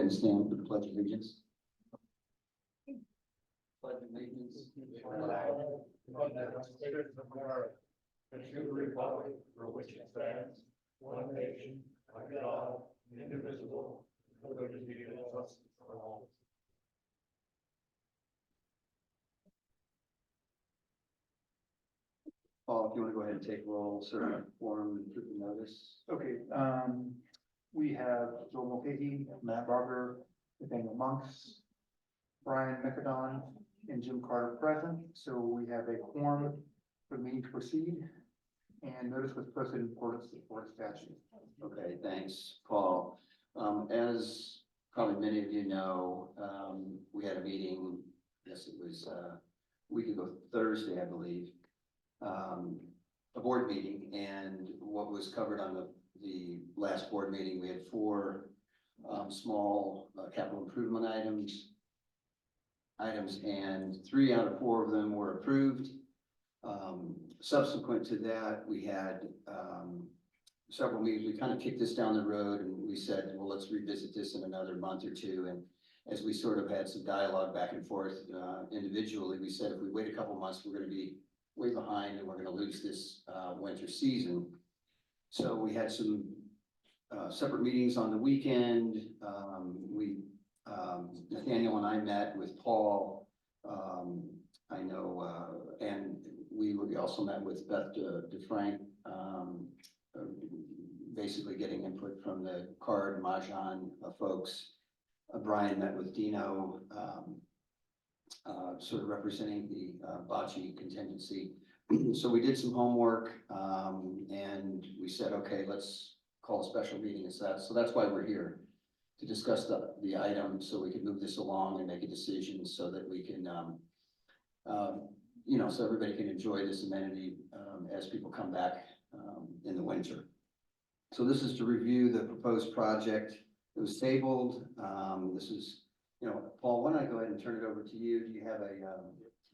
and stand for the Pledge of Allegiance. Pledge of Allegiance. And to the republic for which it stands, one nation, under God, indivisible, with liberty and justice for all. Paul, if you want to go ahead and take roll, certify form and proof of notice. Okay, we have Joel Mulcahy, Matt Barger, Nathaniel Monks, Brian McAdon, and Jim Carter present. So we have a quorum for the meeting to proceed, and notice was posted in accordance with Florida statute. Okay, thanks, Paul. As probably many of you know, we had a meeting, yes, it was a week ago, Thursday, I believe, a board meeting, and what was covered on the last board meeting, we had four small capital improvement items, and 3 out of 4 of them were approved. Subsequent to that, we had several meetings. We kind of kicked this down the road, and we said, well, let's revisit this in another month or two. And as we sort of had some dialogue back and forth individually, we said if we wait a couple months, we're going to be way behind and we're going to lose this winter season. So we had some separate meetings on the weekend. Nathaniel and I met with Paul. I know, and we also met with Beth DeFrank, basically getting input from the card Mahjong folks. Brian met with Dino, sort of representing the bocce contingency. So we did some homework, and we said, okay, let's call a special meeting. So that's why we're here, to discuss the item, so we can move this along and make a decision so that we can, so everybody can enjoy this amenity as people come back in the winter. So this is to review the proposed project. It was tabled. This is, Paul, why don't I go ahead and turn it over to you? Do you have a,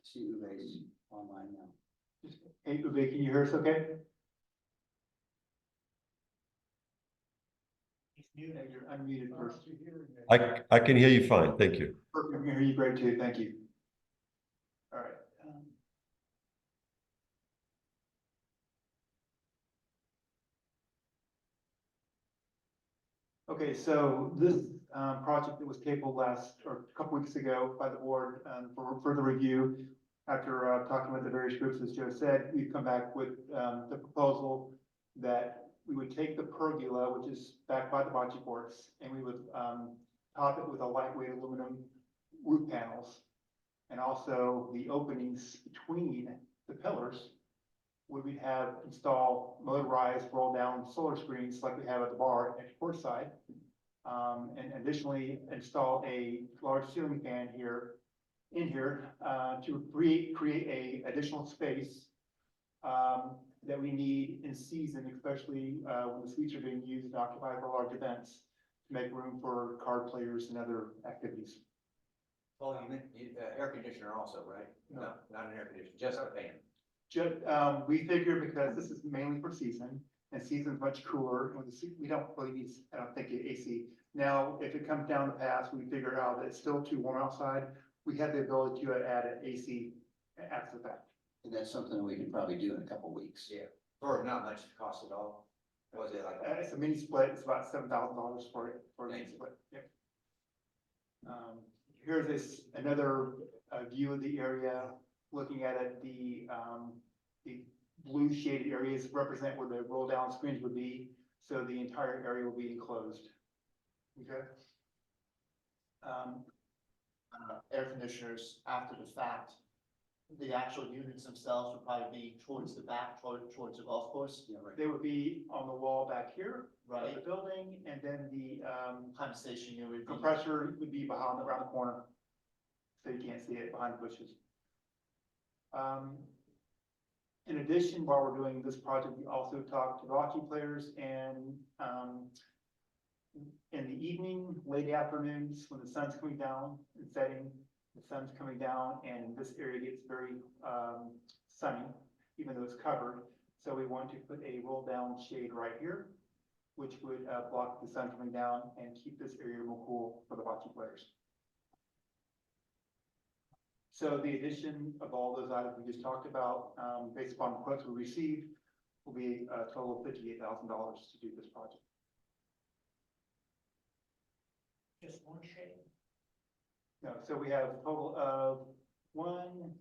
see Uwe's online now? Hey, Uwe, can you hear us okay? You're unmuted first. I can hear you fine, thank you. Perfect, I can hear you great too, thank you. All right. Okay, so this project that was tabled a couple weeks ago by the board for further review. After talking with the various groups, as Joe said, we've come back with the proposal that we would take the pergola, which is backed by the bocce courts, and we would top it with a lightweight aluminum roof panels. And also the openings between the pillars, where we'd have install motorized roll down solar screens like we have at the bar at the court side. And additionally install a large ceiling fan in here to create a additional space that we need in season, especially when the suites are being used and occupied for large events, to make room for card players and other activities. Well, you meant air conditioner also, right? No. No, not an air conditioner, just a fan. We figure because this is mainly for season, and season's much cooler, we don't really need, I don't think, AC. Now, if it comes down the pass, we figure out that it's still too warm outside, we have the ability to add an AC after the fact. And that's something we can probably do in a couple weeks. Yeah, or not much cost at all. Was it like? It's a mini split, it's about $7,000 for it, for a mini split, yep. Here's another view of the area, looking at it, the blue shaded areas represent where the roll down screens would be, so the entire area will be enclosed. Okay. Air conditioners after the fact. The actual units themselves would probably be towards the back, towards the golf course. Yeah, right. They would be on the wall back here, of Right. the building, and then the Pump station unit would be. compressor would be around the corner, so you can't see it behind the bushes. In addition, while we're doing this project, we also talked to bocce players, and in the evening, late afternoons, when the sun's coming down and setting, the sun's coming down, and this area gets very sunny, even though it's covered. So we want to put a roll down shade right here, which would block the sun coming down and keep this area more cool for the bocce players. So the addition of all those items we just talked about, based upon the quotes we received, will be a total of $58,000 to do this project. Just one shade. No, so we have a total of 1,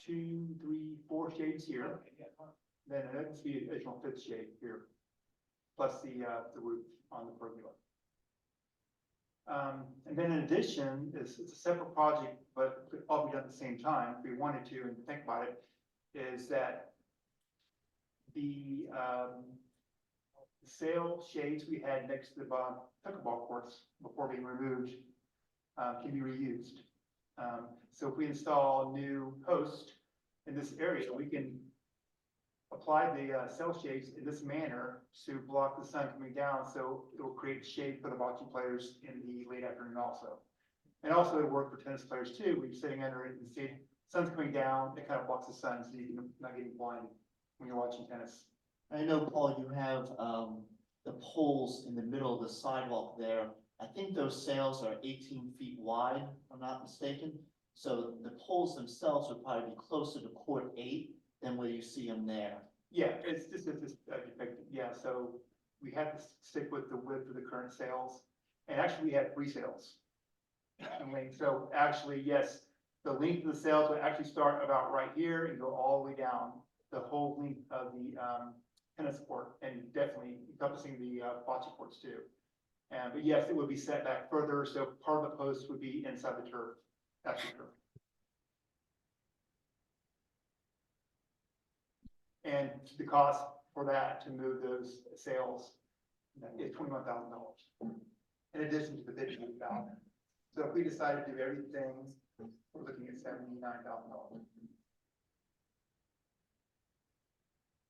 2, 3, 4 shades here. Okay, yeah, fine. Then that's the additional 5th shade here, plus the roof on the pergola. And then in addition, it's a separate project, but could all be done at the same time if we wanted to and think about it, is that the sail shades we had next to the pickleball courts before being removed can be reused. So if we install new posts in this area, we can apply the sail shades in this manner to block the sun coming down, so it will create shade for the bocce players in the late afternoon also. And also it works for tennis players too, when you're sitting under it and see sun's coming down, it kind of blocks the sun, so you're not getting blinded when you're watching tennis. I know, Paul, you have, the poles in the middle of the sidewalk there. I think those sails are 18 feet wide, if I'm not mistaken. So the poles themselves would probably be closer to court 8 than where you see them there. Yeah, it's just, yeah, so we have to stick with the width of the current sails, and actually we had 3 sails. So actually, yes, the length of the sails would actually start about right here and go all the way down the whole length of the tennis court, and definitely encompassing the bocce courts too. But yes, it would be set back further, so part of the post would be inside the turf, actually turf. And the cost for that to move those sails is $21,000, in addition to the $58,000. So if we decide to do everything, we're looking at $79,000.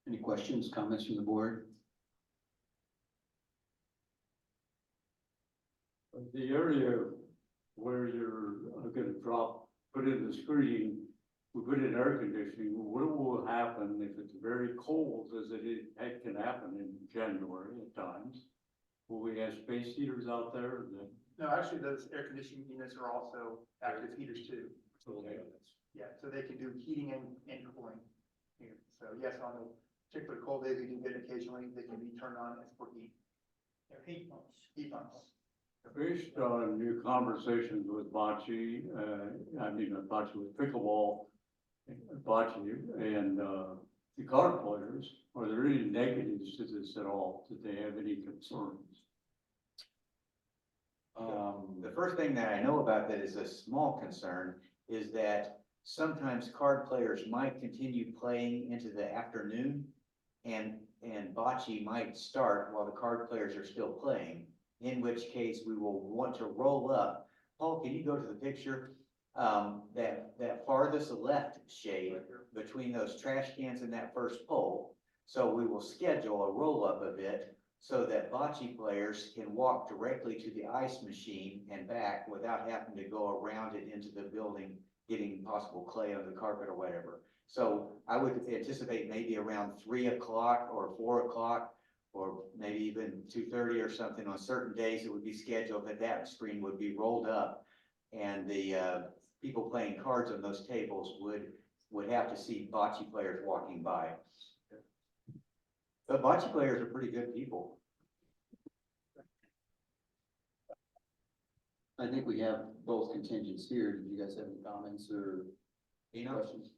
Any questions, comments from the board? The area where you're gonna put in the screen, we put in air conditioning, what will happen if it's very cold, as it can happen in January at times? Will we have space heaters out there that? No, actually, those air conditioning units are also active heaters too. Yeah, so they can do heating and cooling here. So yes, on the particular cold days, we do get occasionally, they can be turned on as for heat. They're heat pumps. Heat pumps. Based on your conversations with bocce, bocce with pickleball, bocce and the card players, are there any negatives to this at all? Did they have any concerns? The first thing that I know about that is a small concern is that sometimes card players might continue playing into the afternoon and bocce might start while the card players are still playing, in which case we will want to roll up. Paul, can you go to the picture? That farthest left shade between those trash cans and that first pole. So we will schedule a roll up of it so that bocce players can walk directly to the ice machine and back without having to go around it into the building, getting possible clay on the carpet or whatever. So I would anticipate maybe around 3 o'clock or 4 o'clock, or maybe even 2:30 or something on certain days, it would be scheduled that screen would be rolled up, and the people playing cards on those tables would have to see bocce players walking by. But bocce players are pretty good people. I think we have both contingents here. Did you guys have any comments or questions?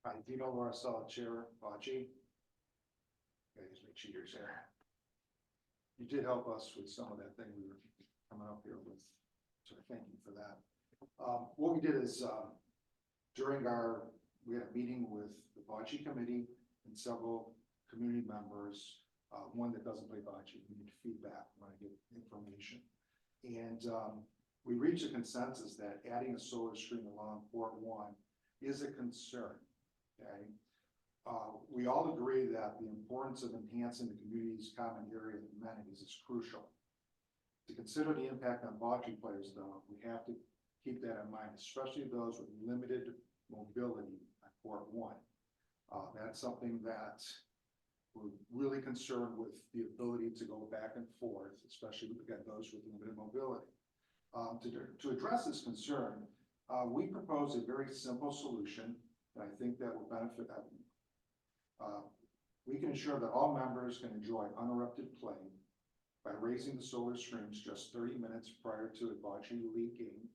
Hi, Dino Marcel, Chair, Bocce. Guys, my cheaters here. You did help us with some of that thing we were coming up here with, so thank you for that. What we did is, we had a meeting with the Bocce committee and several community members, one that doesn't play Bocce, we need feedback, we want to get information. And we reached a consensus that adding a solar screen along Port 1 is a concern. Okay. We all agree that the importance of enhancing the community's common area and amenities is crucial. To consider the impact on bocce players, though, we have to keep that in mind, especially those with limited mobility on Court One. That's something that we're really concerned with the ability to go back and forth, especially with, again, those with limited mobility. To address this concern, we propose a very simple solution that I think that will benefit everyone. We can ensure that all members can enjoy uninterrupted play by raising the solar streams just 30 minutes prior to a bocce league game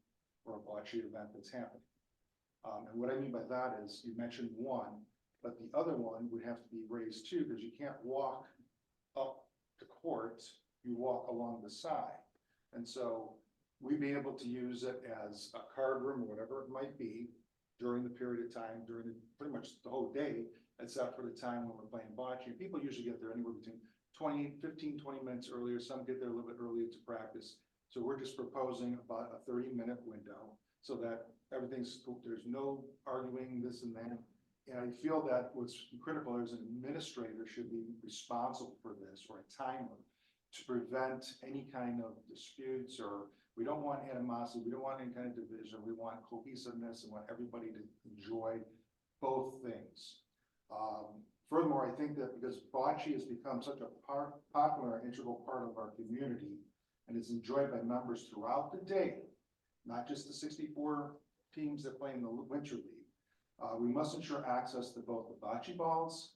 or a bocce event that's happening. And what I mean by that is, you mentioned one, but the other one would have to be raised too, because you can't walk up the court, you walk along the side. And so we'd be able to use it as a card room, or whatever it might be, during the period of time, pretty much the whole day, except for the time when we're playing bocce. And people usually get there anywhere between 15, 20 minutes earlier. Some get there a little bit earlier to practice. So we're just proposing about a 30-minute window so that there's no arguing this and that. And I feel that what's critical is an administrator should be responsible for this, or a timer, to prevent any kind of disputes, or we don't want animosity, we don't want any kind of division, we want cohesiveness and want everybody to enjoy both things. Furthermore, I think that because bocce has become such a popular and integral part of our community, and is enjoyed by members throughout the day, not just the 64 teams that play in the Winter League, we must ensure access to both the bocce balls,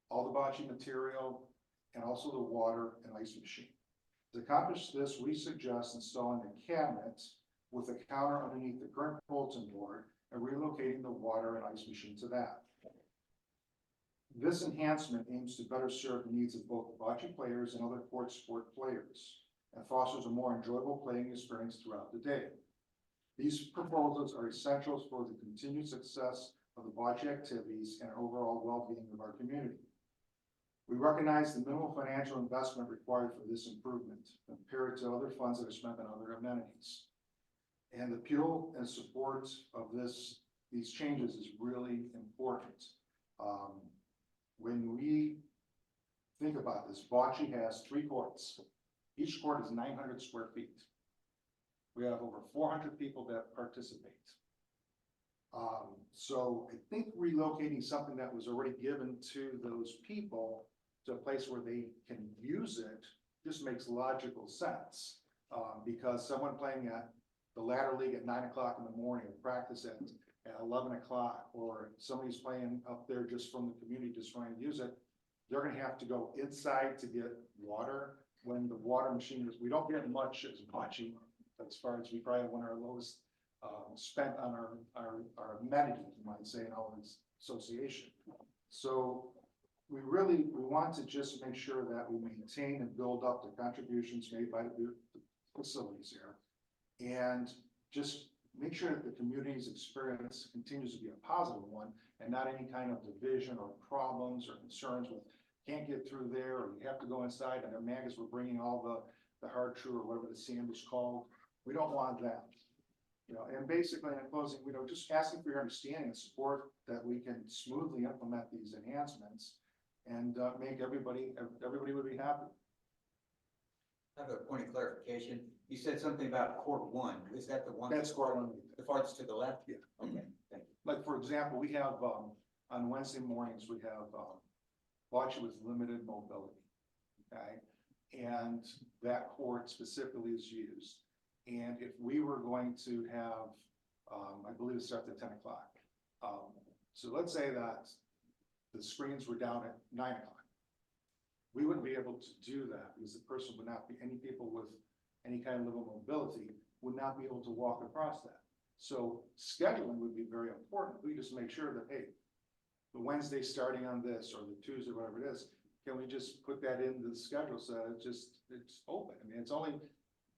all the bocce material, and also the water and ice machine. To accomplish this, we suggest installing a cabinet with a counter underneath the current bulletin board and relocating the water and ice machine to that. This enhancement aims to better serve the needs of both bocce players and other court sport players, and fosters a more enjoyable playing experience throughout the day. These proposals are essential for the continued success of the bocce activities and overall well-being of our community. We recognize the minimal financial investment required for this improvement compared to other funds that are spent on other amenities. And the appeal and support of these changes is really important. When we think about this, bocce has 3 courts. Each court is 900 square feet. We have over 400 people that participate. So I think relocating something that was already given to those people to a place where they can use it just makes logical sense. Because someone playing at the ladder league at 9 o'clock in the morning, practice at 11 o'clock, or somebody's playing up there just from the community just trying to use it, they're gonna have to go inside to get water when the water machine is, we don't get much as bocce, as far as we probably have one of our lowest spent on our amenity, you might say, in our association. So we want to just make sure that we maintain and build up the contributions made by the facilities here, and just make sure that the community's experience continues to be a positive one, and not any kind of division or problems or concerns with can't get through there, or you have to go inside, and the maggots were bringing all the hard true, or whatever the sand is called. We don't want that. And basically in closing, just asking for your understanding and support that we can smoothly implement these enhancements and make everybody would be happy. I have a point of clarification. You said something about Court One. Is that the one? That's Court One. The farthest to the left? Yeah. Okay, thank you. Like, for example, we have, on Wednesday mornings, we have, bocce with limited mobility, okay? And that court specifically is used. And if we were going to have, I believe it starts at 10 o'clock. So let's say that the screens were down at 9 o'clock. We wouldn't be able to do that because the person would not be, any people with any kind of level of mobility would not be able to walk across that. So scheduling would be very important. We just make sure that, hey, the Wednesday starting on this, or the Tuesday, whatever it is, can we just put that into the schedule so that it's open? I mean, it's only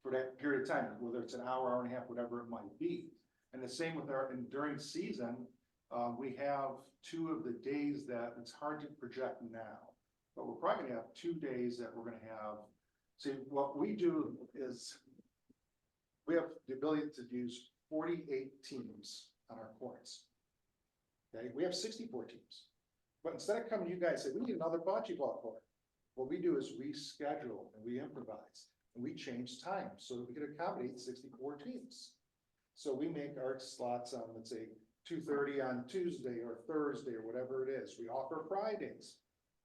for that period of time, whether it's an hour, hour and a half, whatever it might be. And the same with during season, we have 2 of the days that it's hard to project now, but we're probably gonna have 2 days that we're gonna have. See, what we do is we have the ability to use 48 teams on our courts. Okay, we have 64 teams, but instead of coming to you guys and say, we need another bocce ball court, what we do is we schedule and we improvise and we change time so that we can accommodate 64 teams. So we make our slots on, let's say, 2:30 on Tuesday or Thursday or whatever it is. We offer Fridays.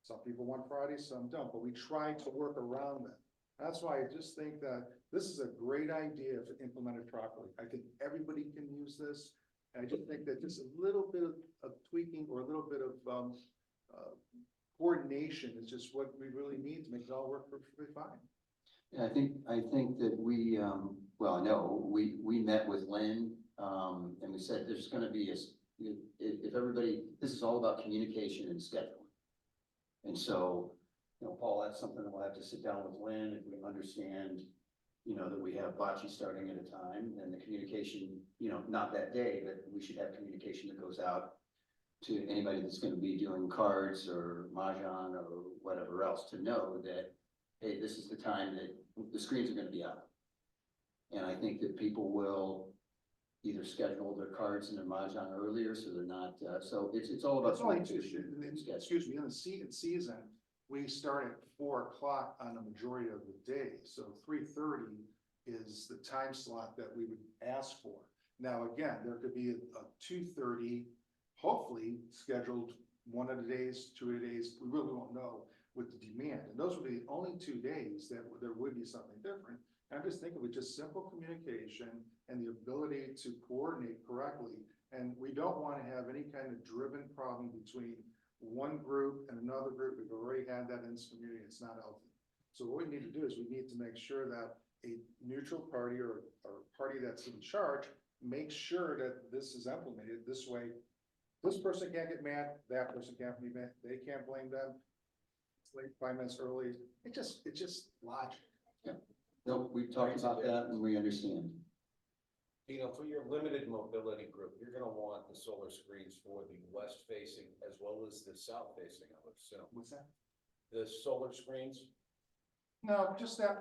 Some people want Fridays, some don't, but we try to work around that. That's why I just think that this is a great idea if implemented properly. I think everybody can use this. And I just think that just a little bit of tweaking or a little bit of, coordination is just what we really need to make it all work perfectly fine. Yeah, I think that we, well, no, we met with Lynn, and we said there's gonna be if everybody, this is all about communication and scheduling. And so, you know, Paul, that's something that we'll have to sit down with Lynn, if we understand, you know, that we have bocce starting at a time, and the communication, you know, not that day, but we should have communication that goes out to anybody that's gonna be doing cards or mahjong or whatever else, to know that, hey, this is the time that the screens are gonna be up. And I think that people will either schedule their cards and their mahjong earlier, so they're not, so it's all about. It's only two, communication and scheduling. excuse me, in the season, we start at 4 o'clock on the majority of the day, so 3:30 is the time slot that we would ask for. Now, again, there could be a 2:30, hopefully scheduled one of the days, 2 of the days, we really won't know with the demand, and those would be the only 2 days that there would be something different. And I'm just thinking with just simple communication and the ability to coordinate correctly, and we don't want to have any kind of driven problem between one group and another group. We've already had that in this community, it's not healthy. So what we need to do is we need to make sure that a neutral party or party that's in charge makes sure that this is implemented this way. This person can't get mad, that person can't be mad, they can't blame them. It's late 5 minutes early, it's just logic. No, we've talked about that and we understand. You know, for your limited mobility group, you're gonna want the solar screens for the west facing as well as the south facing, I would assume. What's that? The solar screens, No, just the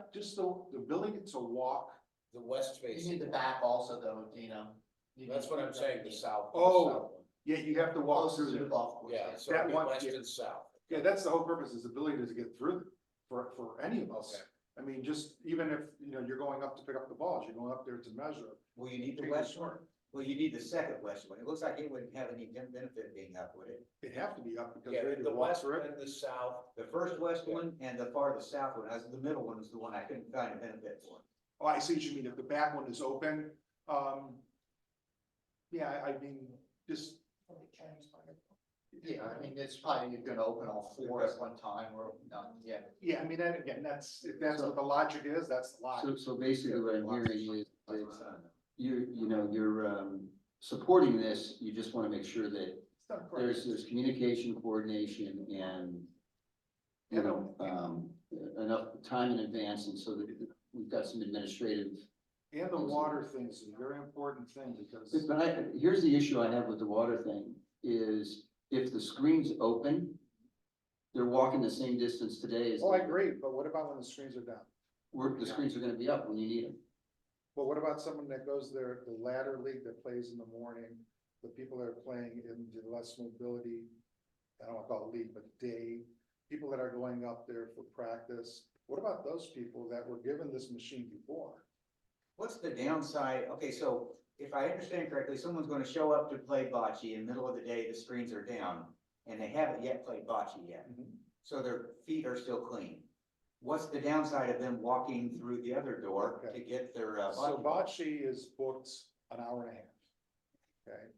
ability to walk. the west You need facing, the back also though, Dino. You that's need what I'm saying, the south. Oh. the south one. Yeah, you have to walk Close through to the there. golf course. Yeah, so That it'd be one, west yeah. and south. Yeah, that's the whole purpose, is the ability to get through for any of us. Okay. I mean, just even if, you know, you're going up to pick up the balls, you're going up there to measure. Well, you need the Take west the one. short. Well, you need the second west one. It looks like it wouldn't have any benefit being up, would it? It'd have to be up because Yeah, they had the to walk west through it. and the south, The first west one and the farthest south one, as the middle one is the one I couldn't find a benefit for. Oh, I see what you mean. If the back one is open, yeah, I mean, just. Yeah, I mean, it's probably gonna open all 4 at one time or not, yeah. Yeah, I mean, that again, if that's what the logic is, that's the logic. So basically what I'm hearing is that you're supporting this, you just want to make sure that It's done correctly. there's communication, coordination, and you know, enough time in advance, and so that we've got some administrative. And the water thing is a very important thing because. But here's the issue I have with the water thing, is if the screen's open, they're walking the same distance today as. Oh, I agree, but what about when the screens are down? The screens are gonna be up when you need them. But what about someone that goes there, the ladder league that plays in the morning, the people that are playing in the less mobility, I don't want to call it league, but day, people that are going up there for practice, what about those people that were given this machine before? What's the downside? Okay, so if I understand correctly, someone's gonna show up to play bocce in the middle of the day, the screens are down, and they haven't yet played bocce yet. So their feet are still clean. What's the downside of them walking through the other door to get their So bocce ball? bocce is booked an hour and a half. Okay,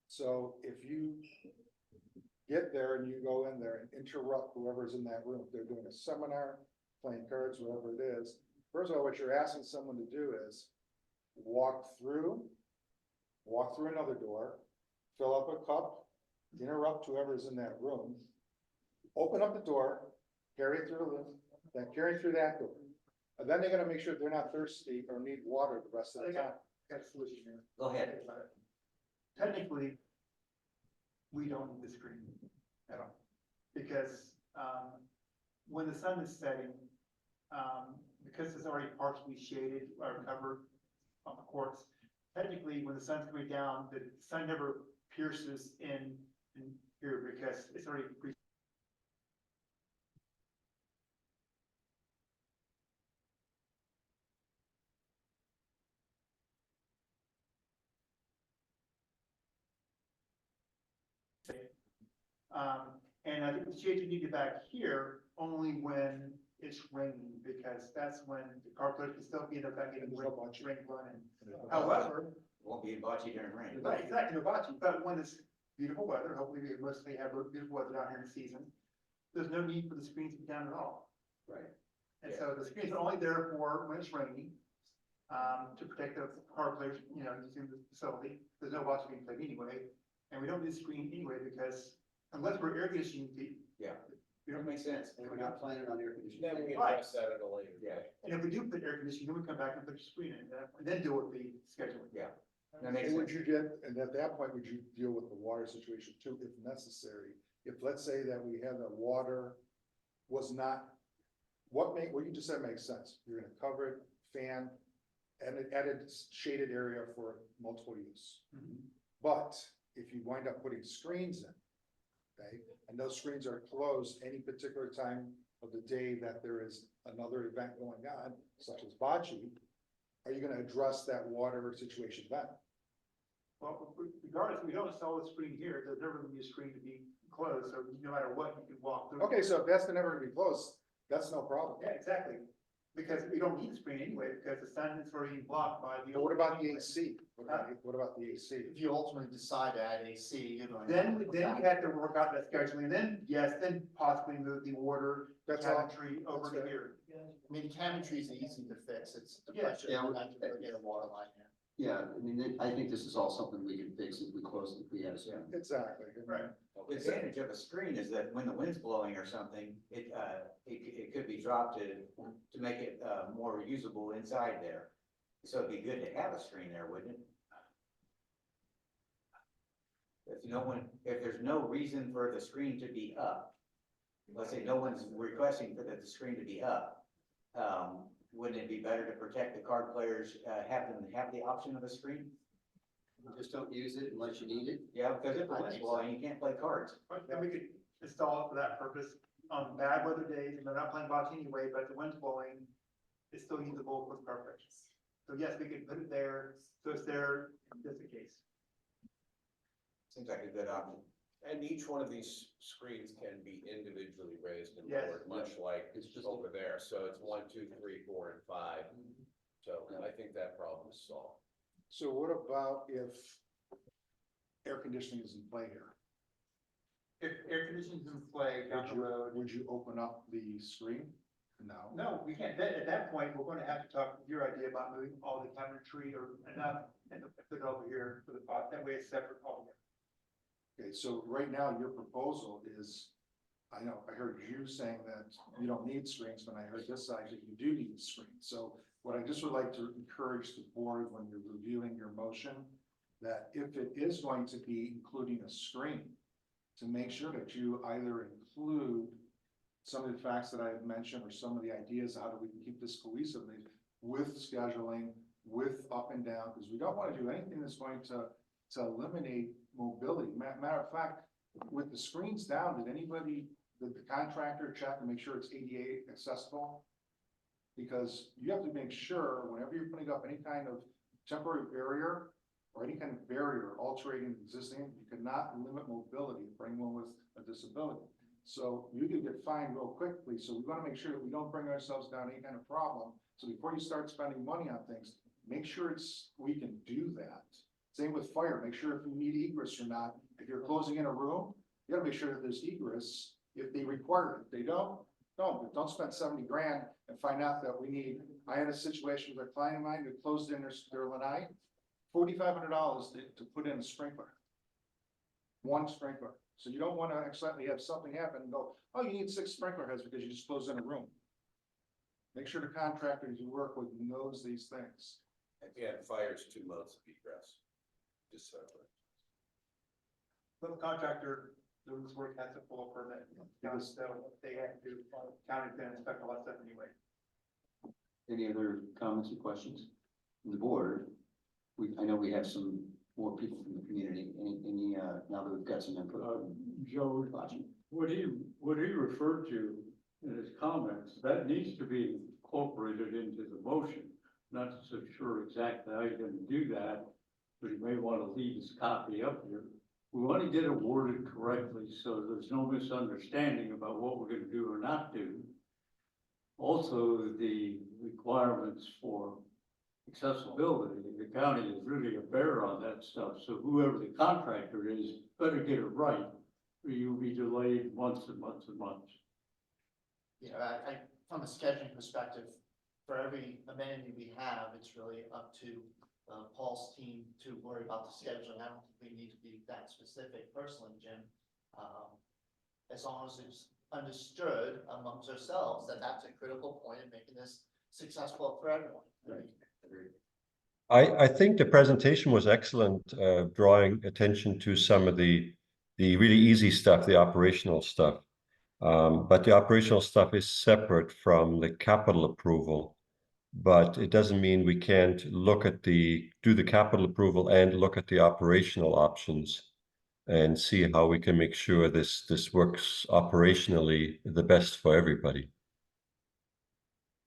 so if you get there and you go in there and interrupt whoever's in that room, if they're doing a seminar, playing cards, whatever it is. First of all, what you're asking someone to do is walk through another door, fill up a cup, interrupt whoever's in that room, open up the door, carry it through the lift, then carry through that door. And then they're gonna make sure they're not thirsty or need water the rest of the time. Got a solution here. Go ahead. Technically, we don't need the screen at all. Because, when the sun is setting, because it's already partially shaded or covered on the courts, technically, when the sun's coming down, the sun never pierces in here because it's already pre And I think the shades you need it back here only when it's raining, because that's when the car players can still be in effect getting There's no bocce. rain running. However, Won't be bocce during rain. right, exactly, no bocce, but when it's beautiful weather, hopefully we mostly have beautiful weather down here in the season, there's no need for the screens to be down at all. Right. And so the screens are only there for when it's raining, to protect the car players, using the facility. There's no bocce being played anyway, and we don't need a screen anyway, because unless we're air conditioning people. Yeah. We That don't makes sense. And we're not planning on air conditioning. Then we Right. address that at a later Yeah. date. And if we do put air conditioning, then we come back and put a screen in, and then deal with the scheduling. Yeah. That makes And would sense. you get, and at that point, would you deal with the water situation too, if necessary? If, let's say that we had the water was not, what you just said makes sense. You're gonna cover it, fan, and an added shaded area for multiple use. But if you wind up putting screens in, okay, and those screens are closed any particular time of the day that there is another event going on, such as bocce, are you gonna address that water situation then? Well, regardless, we don't install a screen here, there's never gonna be a screen to be closed, so no matter what, you can walk through. Okay, so if that's never gonna be closed, that's no problem. Yeah, exactly, because we don't need a screen anyway, because the sun is already blocked by the. But what about the AC? What about the AC? If you ultimately decide to add AC, you're going. Then we have to work out that scheduling, and then, yes, then possibly move the water, That's all. cabinetry over to That's here. I mean, the cabinetry is easy to fix, it's the Yeah. question, Yeah. you have to get a water line in. Yeah, I mean, I think this is all something we can fix if we close, if we had a screen. Exactly. Right. The advantage of a screen is that when the wind's blowing or something, it could be dropped to make it, more usable inside there. So it'd be good to have a screen there, wouldn't it? If there's no reason for the screen to be up, let's say no one's requesting for the screen to be up, wouldn't it be better to protect the card players, have them have the option of a screen? Just don't use it unless you need it. Yeah, because if the I wind's think so. blowing, you can't play cards. But then we could install it for that purpose on bad weather days, and they're not playing bocce anyway, but the wind's blowing, it's still usable for the car players. So yes, we could put it there, so it's there in just in case. Seems like a good option. And each one of these screens can be individually raised and Yes. lowered, much like It's just- over there. So it's 1, 2, 3, 4, and 5. So Yeah. I think that problem is solved. So what about if air conditioning is in play here? If air conditioning's in play down the road, Would you open up the screen? No. no, we can't, at that point, we're gonna have to talk with your idea about moving all the cabinetry or enough and put it over here for the pot, that way it's separate altogether. Okay, so right now your proposal is, I know, I heard you saying that you don't need screens, but I heard this side that you do need screens. So what I just would like to encourage the board when you're reviewing your motion, that if it is going to be including a screen, to make sure that you either include some of the facts that I have mentioned or some of the ideas, how do we can keep this cohesively with scheduling, with up and down, because we don't want to do anything that's going to eliminate mobility. Matter of fact, with the screens down, did the contractor check to make sure it's ADA accessible? Because you have to make sure whenever you're putting up any kind of temporary barrier or any kind of barrier altering existing, you cannot limit mobility for anyone with a disability. So you could get fined real quickly, so we wanna make sure that we don't bring ourselves down any kind of problem. So before you start spending money on things, make sure we can do that. Same with fire, make sure if you need egress or not, if you're closing in a room, you gotta make sure that there's egress if they require it. If they don't spend 70 grand and find out that I had a situation with a client of mine who closed in their lanai, $4,500 to put in a sprinkler. One sprinkler. So you don't want to accidentally have something happen and go, oh, you need 6 sprinkler heads because you just closed in a room. Make sure the contractors you work with knows these things. Again, fire's 2 modes of egress. Just so. But the contractor, doing this work has to pull a permit, so they have to, county's gonna inspect all that stuff anyway. Any other comments or questions from the board? I know we have some more people from the community, now that we've got some input. Joe, Watching. what he referred to in his comments, that needs to be incorporated into the motion. Not so sure exactly how you're gonna do that, but you may want to leave his copy up here. we want to get it worded correctly, so there's no misunderstanding about what we're gonna do or not do. Also, the requirements for accessibility, the county is really a bear on that stuff, so whoever the contractor is, better get it right, or you'll be delayed months and months and months. You know, from a scheduling perspective, for every amenity we have, it's really up to Paul's team to worry about the scheduling. I don't think we need to be that specific personally, Jim. As long as it's understood amongst ourselves that that's a critical point in making this successful for everyone. I think the presentation was excellent, drawing attention to some of the really easy stuff, the operational stuff. But the operational stuff is separate from the capital approval. But it doesn't mean we can't do the capital approval and look at the operational options and see how we can make sure this works operationally the best for everybody.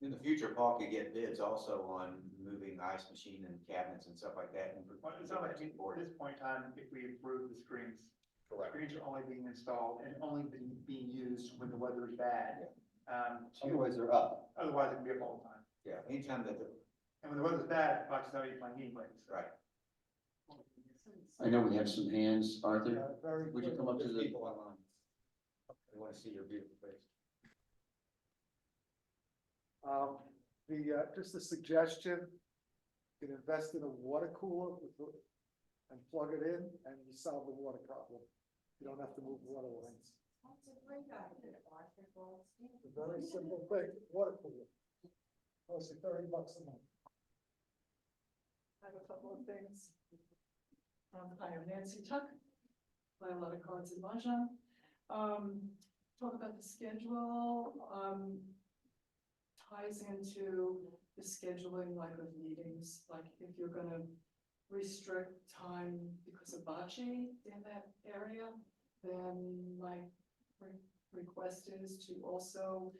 In the future, Paul could get bids also on moving ice machine and cabinets and stuff like that. Well, it's not like, at this point in time, if we approve the screens, Correct. screens are only being installed and only being used when the weather is bad. Otherwise, they're up. Otherwise, it can be up all the time. Yeah, anytime that, And when the weather's bad, Fox is not even playing anyways. right. I know we have some hands, Arthur. Very Would you come up to There's the, people online. They want to see your beautiful face. Just a suggestion, you can invest in a water cooler and plug it in and you solve the water problem. You don't have to move water lines. That's a great idea, Arthur. It's a very simple thing, water cooler. Costs you $30 a month. I have a couple of things. I am Nancy Tuck, play a lot of cards in Mahjong. Talk about the schedule, ties into the scheduling like of meetings, like if you're gonna restrict time because of bocce in that area, then my request is to also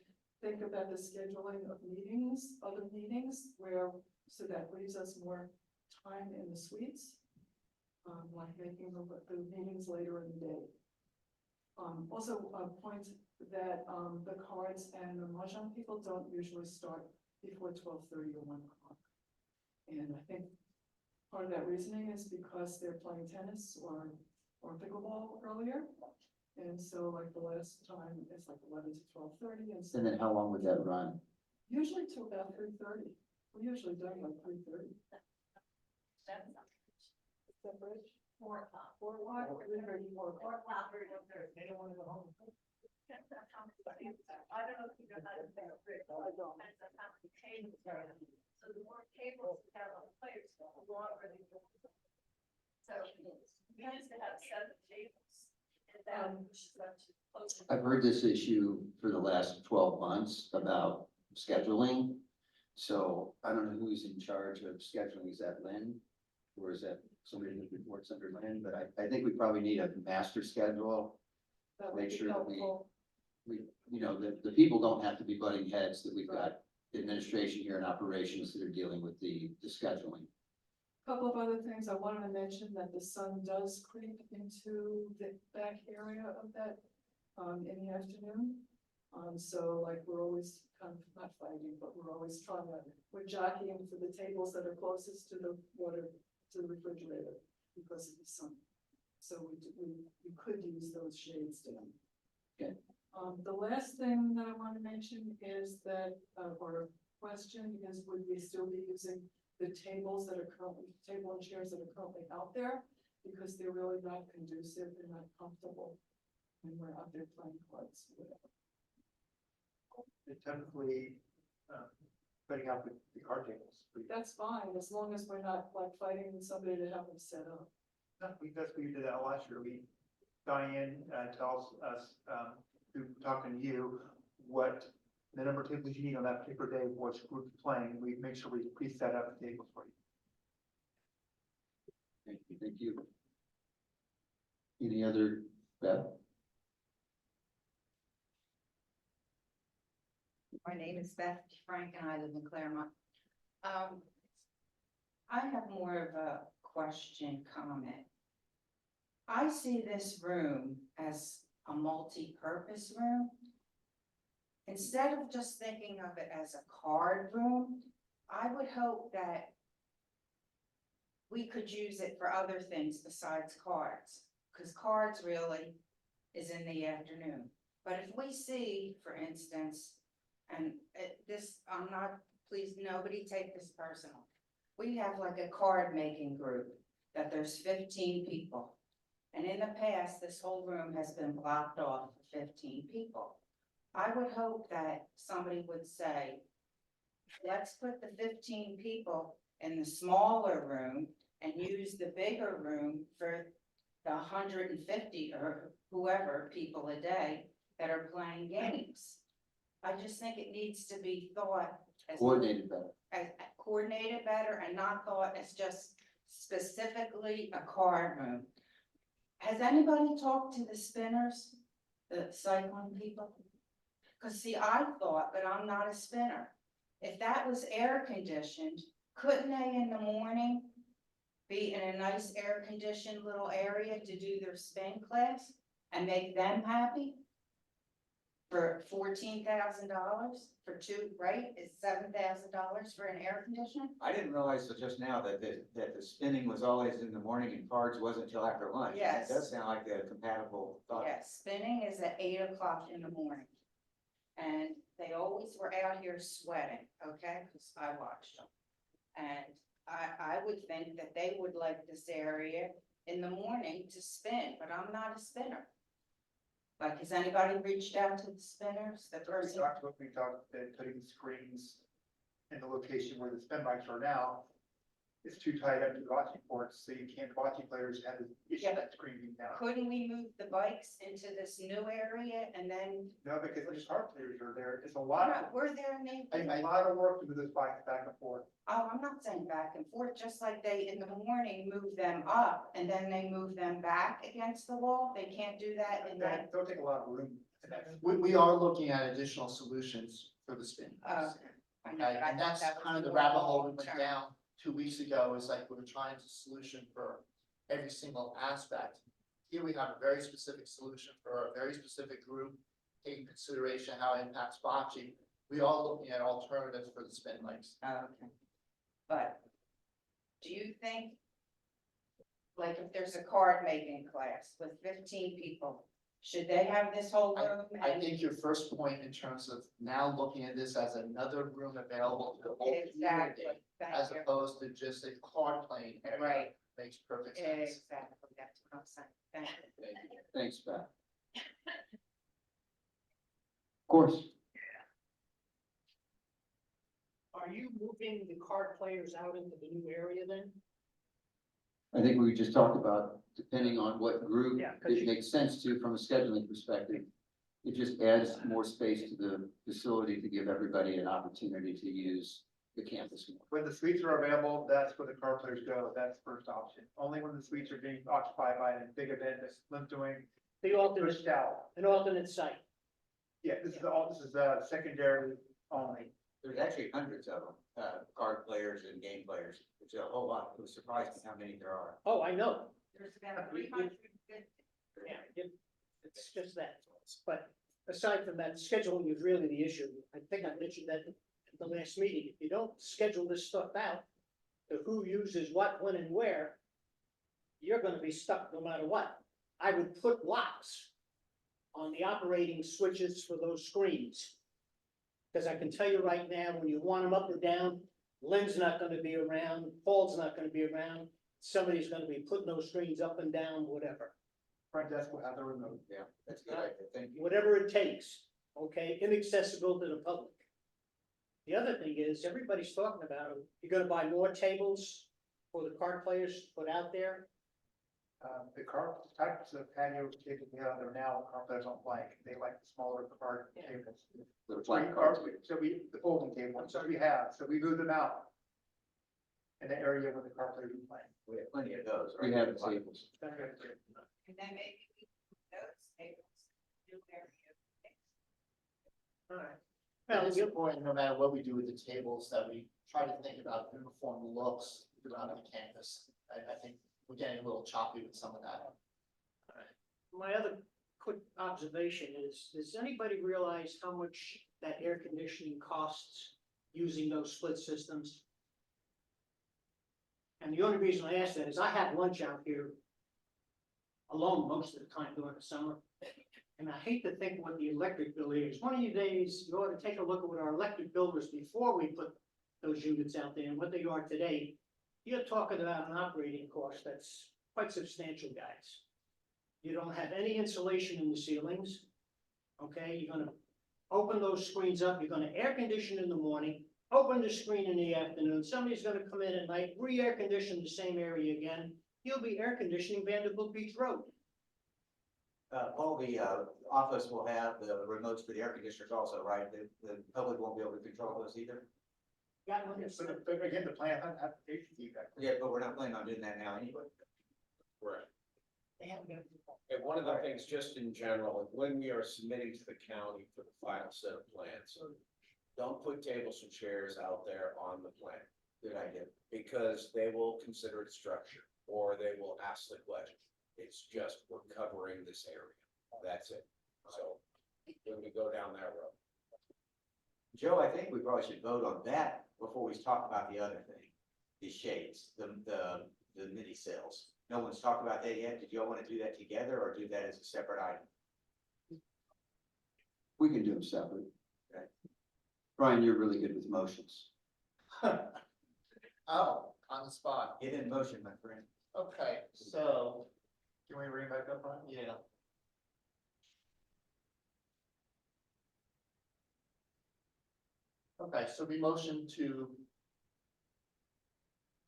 think about the scheduling of meetings, other meetings, so that leaves us more time in the suites. Like making the meetings later in the day. Also a point that, the cards and the Mahjong people don't usually start before 12:30 or 1 o'clock. And I think part of that reasoning is because they're playing tennis or pickleball earlier. And so like the last time, it's like 11 to 12:30 and so. and then how long would that run? Usually to about 3:30. We usually done like 3:30. Separate. 4 o'clock. 4 o'clock. 4 o'clock. They don't want to go home. I don't know if you know how to say it, Rick, but it depends on how many tables are in. So the more tables we have on the players, the longer the. So we used to have 7 tables. And that was close to. I've heard this issue for the last 12 months about scheduling. So I don't know who's in charge of scheduling. Is that Lynn? Or is that somebody who works under Lynn? But I think we probably need a master schedule. That would Make be sure that helpful. the people don't have to be butting heads, that we've got administration here and operations that are dealing with the scheduling. Couple of other things I wanted to mention, that the sun does creep into the back area of that, in the afternoon. So like we're always kind of not fighting, but we're jockeying for the tables that are closest to the water, to the refrigerator because of the sun. So we could use those shades down. Okay. The last thing that I want to mention is that, or question is, would we still be using the tables that are currently, table and chairs that are currently out there? Because they're really not conducive, they're not comfortable when we're out there playing cards, whatever. They're typically, putting out the card tables. That's fine, as long as we're not like fighting with somebody to have them set up. That's we did that last year. Diane tells us, through talking to you, what the number of tables you need on that particular day, which group is playing. We make sure we pre-set up the tables for you. Thank you. Any other, Beth? My name is Beth Frank and I live in Claremont. I have more of a question, comment. I see this room as a multi-purpose room. Instead of just thinking of it as a card room, I would hope that we could use it for other things besides cards, because cards really is in the afternoon. But if we see, for instance, and I'm not, please, nobody take this personal. We have like a card making group that there's 15 people. And in the past, this whole room has been blocked off for 15 people. I would hope that somebody would say, let's put the 15 people in the smaller room and use the bigger room for the 150 or whoever people a day that are playing games. I just think it needs to be thought as Coordinated better. as coordinated better and not thought as just specifically a card room. Has anybody talked to the spinners, the cycling people? Cause see, I thought, but I'm not a spinner. If that was air conditioned, couldn't they in the morning be in a nice air conditioned little area to do their spin class and make them happy? For $14,000 for two, right? It's $7,000 for an air conditioner? I didn't realize till just now that the spinning was always in the morning and cards wasn't till after lunch. Yes. That does sound like a compatible thought. Yes, spinning is at 8 o'clock in the morning. And they always were out here sweating, okay, because I watched them. And I would think that they would like this area in the morning to spin, but I'm not a spinner. Like, has anybody reached out to the spinners, the person? We talked that putting screens in the location where the spin bikes are now. It's too tight up to the bocce courts, so you can't, bocce players have the issue that screen being down. Couldn't we move the bikes into this new area and then, No, because there's hard players are there, it's a lot of, we're there in the. a lot of work to move those bikes back and forth. Oh, I'm not saying back and forth, just like they in the morning move them up and then they move them back against the wall. They can't do that in that. They'll take a lot of room. We are looking at additional solutions for the spin. I know, Okay, but I and thought that's that was kind of the more rabbit hole we long went term. down 2 weeks ago, is like we were trying to solution for every single aspect. Here we have a very specific solution for a very specific group, taking consideration how it impacts bocce. We are looking at alternatives for the spin bikes. Oh, okay. But do you think, like if there's a card making class with 15 people, should they have this whole room? I and- think your first point in terms of now looking at this as another room available to the whole Exactly, community, thank as you. opposed to just a card playing area, Right. makes perfect sense. Exactly, that's what I'm saying, thank you. Thanks, Beth. Of course. Are you moving the card players out into the new area then? I think we just talked about, depending on what group Yeah, 'cause it you- makes sense to from a scheduling perspective. It just adds more space to the facility to give everybody an opportunity to use the campus more. When the suites are available, that's where the car players go, that's the first option. Only when the suites are being occupied by a big event that's doing The alternate, pushed out. an alternate site. Yeah, this is secondary only. There's actually hundreds of them, card players and game players. It's a whole lot. It was surprising how many there are. Oh, I know, There's about 350. yeah, it's just that. But aside from that, scheduling is really the issue. I think I mentioned that at the last meeting. If you don't schedule this stuff out, to who uses what, when and where, you're gonna be stuck no matter what. I would put locks on the operating switches for those screens. Because I can tell you right now, when you want them up or down, Lynn's not gonna be around, Paul's not gonna be around. Somebody's gonna be putting those screens up and down, whatever. Front desk will have the remote. Yeah, that's a good idea. Thank you. Whatever it takes, okay, inaccessible to the public. The other thing is, everybody's talking about them, you're gonna buy more tables for the card players to put out there. The car types of patio tables we have there now, car players don't like, they like the smaller card Yeah. tables. The flat cards. The folding tables, so we move them out. In the area where the car players are playing. We have plenty of those, right? We have tables. And then maybe we put those tables, new area. All right. Well, Well, it's you- important, no matter what we do with the tables, that we try to think about uniform looks throughout the campus. I think we're getting a little choppy with some of that. my other quick observation is, does anybody realize how much that air conditioning costs using those split systems? And the only reason I ask that is I have lunch out here alone most of the time during the summer. And I hate to think what the electric bill is. One of these days, you ought to take a look at what our electric bill was before we put those units out there and what they are today. You're talking about an operating cost that's quite substantial, guys. You don't have any insulation in the ceilings. Okay, you're gonna open those screens up, you're gonna air condition in the morning, open the screen in the afternoon, somebody's gonna come in at night, re-air condition the same area again. You'll be air conditioning Vanderbilt Beach Road. Paul, the office will have the remotes for the air conditioners also, right? The public won't be able to control those either? Got one that's- But again, the plan, application feedback. Yeah, but we're not planning on doing that now anyway. Correct. They haven't got- And one of the things, just in general, when we are submitting to the county for the final set of plans, don't put tables and chairs out there on the plan. Good idea. Because they will consider it structure, or they will ask the question. It's just, we're covering this area. That's it. So, when we go down that road. Joe, I think we probably should vote on that before we talk about the other thing, the shades, the mini cells. No one's talked about that yet. Did y'all want to do that together or do that as a separate item? We can do them separate. Okay. Brian, you're really good with motions. Oh, on the spot. Get in motion, my friend. Okay, so, Can we bring it back up, Brian? yeah. Okay, so we motion to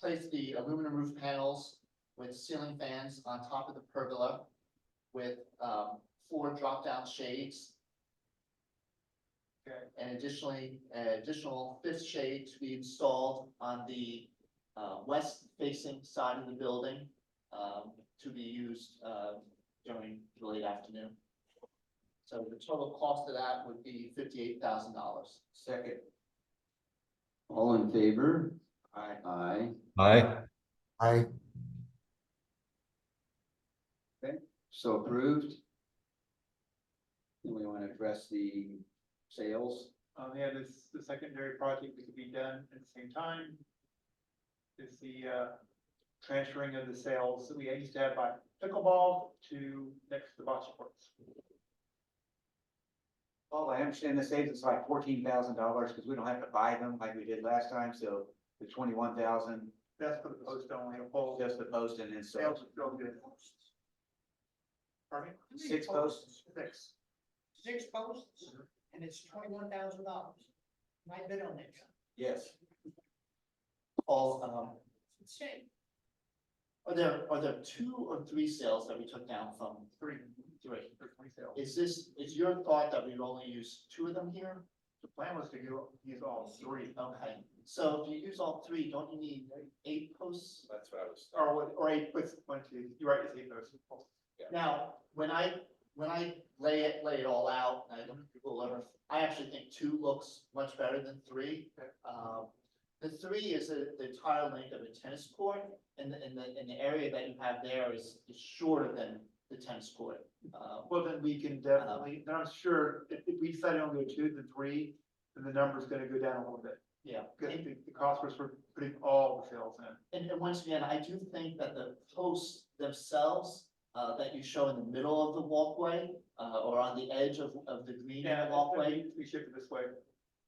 place the aluminum roof panels with ceiling fans on top of the pergola with 4 drop-down shades. Okay. And additionally, an additional 5th shade to be installed on the west-facing side of the building to be used during the late afternoon. So the total cost of that would be $58,000. Second. All in favor? Aye. Aye. Aye. I, So approved. Then we want to address the sales. Yeah, the secondary project that could be done at the same time is the transferring of the sales that we used to have by pickleball to next to the bocce courts. Paul, I understand the saves us like $14,000 because we don't have to buy them like we did last time, so the 21,000, That's for the post only, a pole. just the post and then Sales so are still good. Pardon me? 6 posts. 6. 6 posts, and it's $21,000. My bid on it. Yes. All, Insane. are there 2 or 3 sales that we took down from 3. 3? For 20 sales. Is your thought that we'd only use 2 of them here? The plan was to use all 3. Okay, so if you use all 3, don't you need 8 posts? That's what I was. Or 8, with 1, 2, you're right, it's 8 posts. Now, when I lay it all out, and I look at Google Earth, I actually think 2 looks much better than 3. The 3 is the entire length of a tennis court, and the area that you have there is shorter than the tennis court. Well, then we can definitely, then I'm sure if we decide on go 2 than 3, then the number's gonna go down a little bit. Yeah, Because the cost was for putting all the sales in. and once again, I do think that the posts themselves, that you show in the middle of the walkway, or on the edge of the green in the walkway, We shift it this way.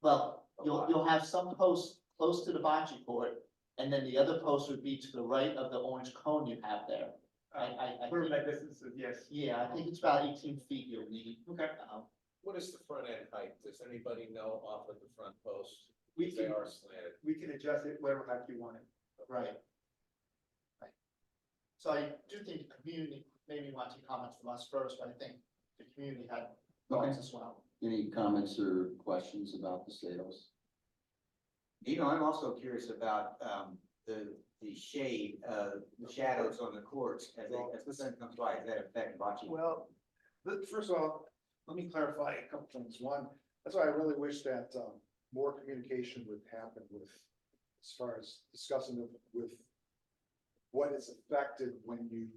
well, you'll have some posts close to the bocce court, and then the other post would be to the right of the orange cone you have there. I Whatever think, that distance is, yes. yeah, I think it's about 18 feet you'll need. Okay. What is the front end height? Does anybody know off of the front post? We They can, are slanted. we can adjust it whatever height you want it. Right. Right. So I do think the community maybe want to comment from us first, but I think the community had thoughts as well. Any comments or questions about the sales? You know, I'm also curious about, the shade, the shadows on the courts as the sun comes by, is that affecting bocce? well, first of all, let me clarify a couple things. One, that's why I really wish that, more communication would happen with, as far as discussing with what is affected when you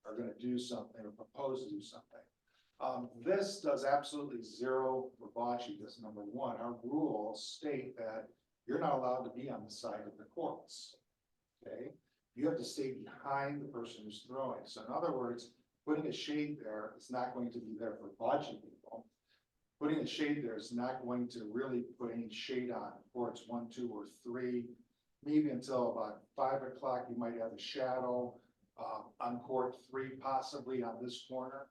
are gonna do something or propose to do something. This does absolutely zero for bocce, because number one, our rules state that you're not allowed to be on the side of the courts. Okay, you have to stay behind the person who's throwing. So in other words, putting a shade there is not going to be there for bocce people. Putting a shade there is not going to really put any shade on courts 1, 2, or 3. Maybe until about 5 o'clock, you might have a shadow on court 3, possibly on this corner.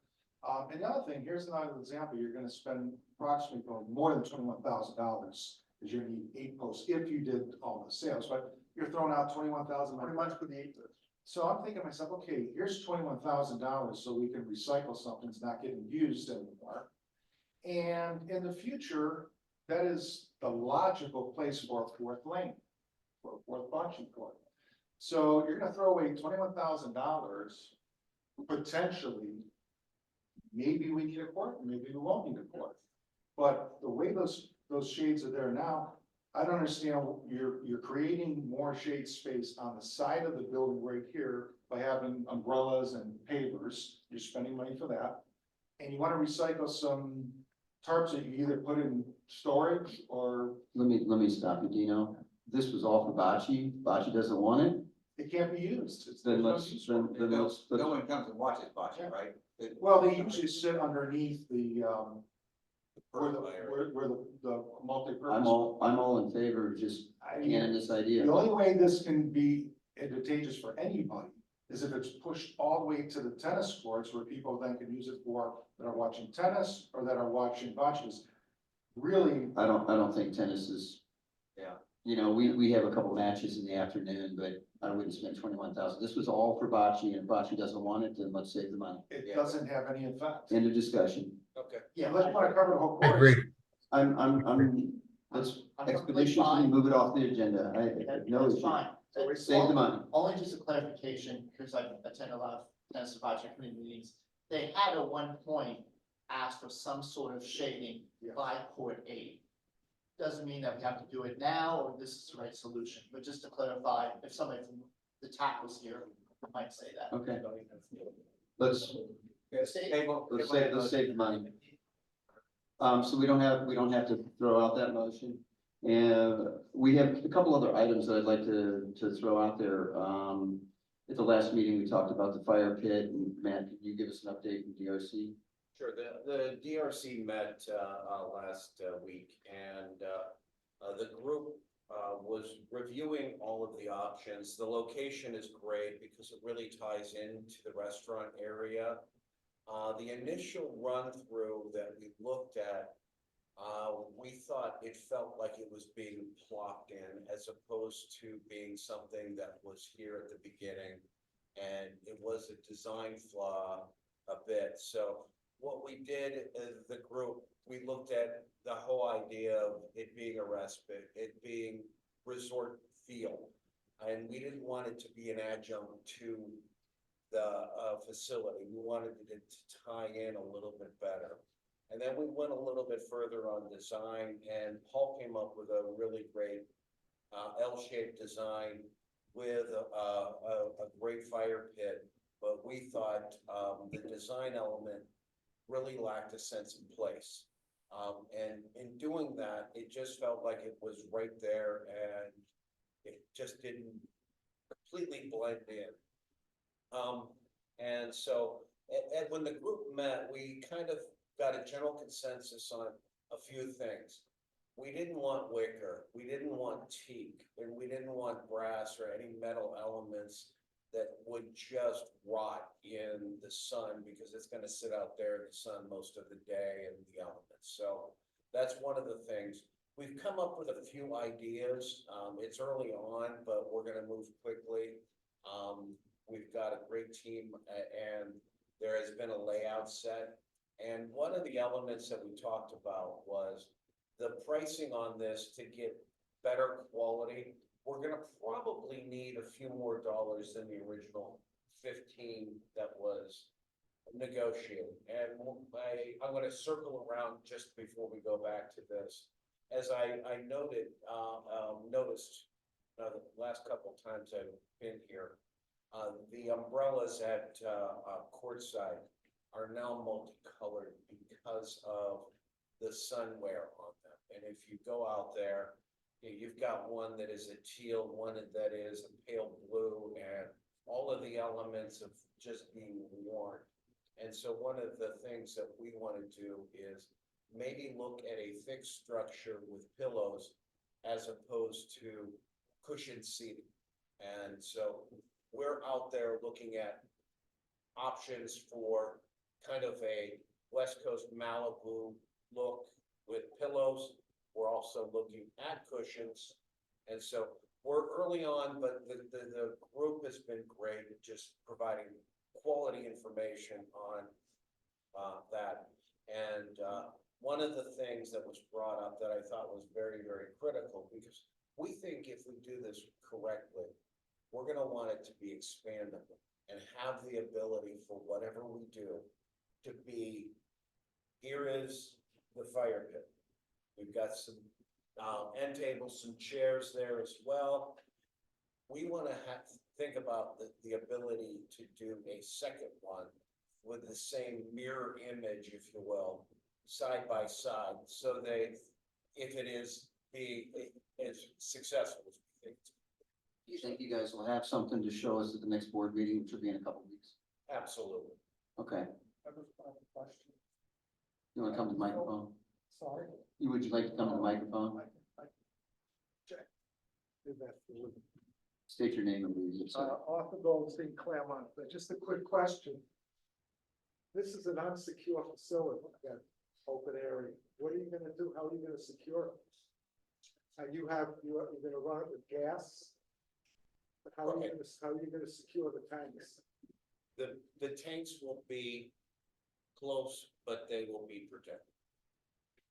And the other thing, here's another example. You're going to spend approximately more than $21,000 because you're going to need 8 posts if you did all the sales. But you're throwing out $21,000 Pretty much for the 8 posts. So I'm thinking to myself, okay, here's $21,000 so we can recycle something that's not getting used anymore. And in the future, that is the logical place for a fourth lane, for a fourth bocce court. So you're gonna throw away $21,000 potentially. Maybe we need a court, maybe we won't need a court. But the way those shades are there now, I don't understand, you're creating more shade space on the side of the building right here by having umbrellas and pavers. You're spending money for that. And you wanna recycle some tarps that you either put in storage or Let me stop you, Dino. This was all for bocce. Bocce doesn't want it. it can't be used. It's- Then there's no use for it. No one comes and watches bocce, right? Well, they usually sit underneath the, where the multi-purpose. I'm all in favor of just canning this idea. The only way this can be advantageous for anybody is if it's pushed all the way to the tennis courts where people then can use it for, that are watching tennis or that are watching bocce. Really, I don't think tennis is. Yeah. You know, we have a couple matches in the afternoon, but I wouldn't spend 21,000. This was all for bocce, and if bocce doesn't want it, then let's save the money. it doesn't have any effect. End of discussion. Okay. Yeah, let's want to cover the whole I course. agree. Let's I'm completely expeditiously fine. move it off the agenda. I have no That's issue. fine. Save the money. Only just a clarification, because I attend a lot of tennis and bocce committee meetings. They had at one point asked for some sort of shading by court 8. Doesn't mean that we have to do it now, or this is the right solution, but just to clarify, if somebody from the TAC was here, I might say that. Okay. Let's Table. let's save the money. So we don't have to throw out that motion. And we have a couple other items that I'd like to throw out there. At the last meeting, we talked about the fire pit, and Matt, can you give us an update from DRC? Sure, the DRC met last week, and the group was reviewing all of the options. The location is great because it really ties into the restaurant area. The initial run through that we looked at, we thought it felt like it was being plopped in as opposed to being something that was here at the beginning. And it was a design flaw a bit. So what we did as the group, we looked at the whole idea of it being a respite, it being resort feel. And we didn't want it to be an adjunct to the facility. We wanted it to tie in a little bit better. And then we went a little bit further on design, and Paul came up with a really great L-shaped design with a great fire pit. But we thought the design element really lacked a sense of place. And in doing that, it just felt like it was right there, and it just didn't completely blend in. And so, and when the group met, we kind of got a general consensus on a few things. We didn't want wicker, we didn't want teak, and we didn't want brass or any metal elements that would just rot in the sun, because it's going to sit out there in the sun most of the day and the elements. So that's one of the things. We've come up with a few ideas. It's early on, but we're going to move quickly. We've got a great team, and there has been a layout set. And one of the elements that we talked about was the pricing on this to get better quality. We're gonna probably need a few more dollars than the original 15 that was negotiated. And I'm gonna circle around just before we go back to this. As I noticed the last couple of times I've been here, The umbrellas at, Courtside are now multicolored because of the sun wear on them. And if you go out there, you've got one that is a teal, one that is a pale blue, and all of the elements of just being worn. And so one of the things that we want to do is maybe look at a fixed structure with pillows as opposed to cushioned seating. And so we're out there looking at options for kind of a West Coast Malibu look with pillows. We're also looking at cushions. And so we're early on, but the group has been great at just providing quality information on that. And one of the things that was brought up that I thought was very, very critical, because we think if we do this correctly, we're gonna want it to be expandable and have the ability for whatever we do to be, here is the fire pit. We've got some end tables, some chairs there as well. We want to think about the ability to do a second one with the same mirror image, if you will, side by side, so they, if it is as successful as we think. Do you think you guys will have something to show us at the next board meeting, which will be in a couple of weeks? Absolutely. Okay, I have a question. you wanna come to the microphone? Sorry. Would you like to come to the microphone? Check. Did that for a living. State your name and leave. Arthur Goldstein, Claremont, but just a quick question. This is an unsecure facility, that open area. What are you gonna do? How are you gonna secure it? And you're gonna run it with gas? But how are you gonna secure the tanks? The tanks will be close, but they will be protected.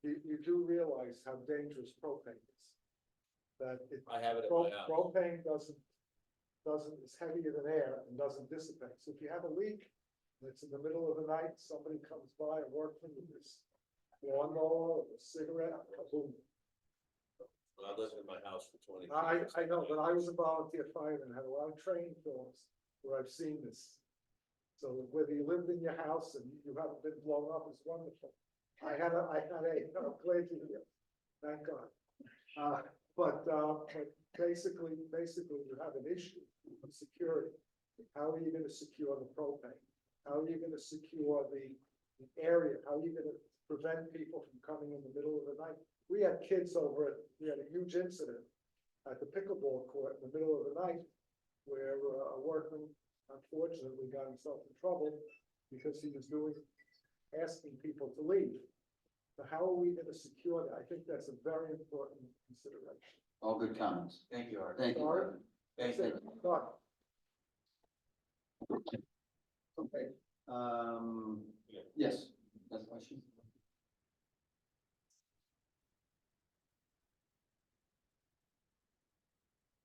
You do realize how dangerous propane is? That I have it at my house. propane is heavier than air and doesn't dissipate. So if you have a leak, and it's in the middle of the night, somebody comes by and works with this lawnmower, a cigarette, boom. I lived in my house for 20 I years. know, but I was a volunteer fireman, had a lot of training films where I've seen this. So whether you lived in your house and you haven't been blown up is wonderful. I'm glad to hear, thank God. But basically you have an issue of security. How are you gonna secure the propane? How are you gonna secure the area? How are you gonna prevent people from coming in the middle of the night? We had kids we had a huge incident at the pickleball court in the middle of the night where a workman unfortunately got himself in trouble because he was asking people to leave. So how are we gonna secure that? I think that's a very important consideration. All good comments. Thank you, Art. Thank you. Sorry. Arthur. Thank That's you. it. Done. Okay, yes, that's a question.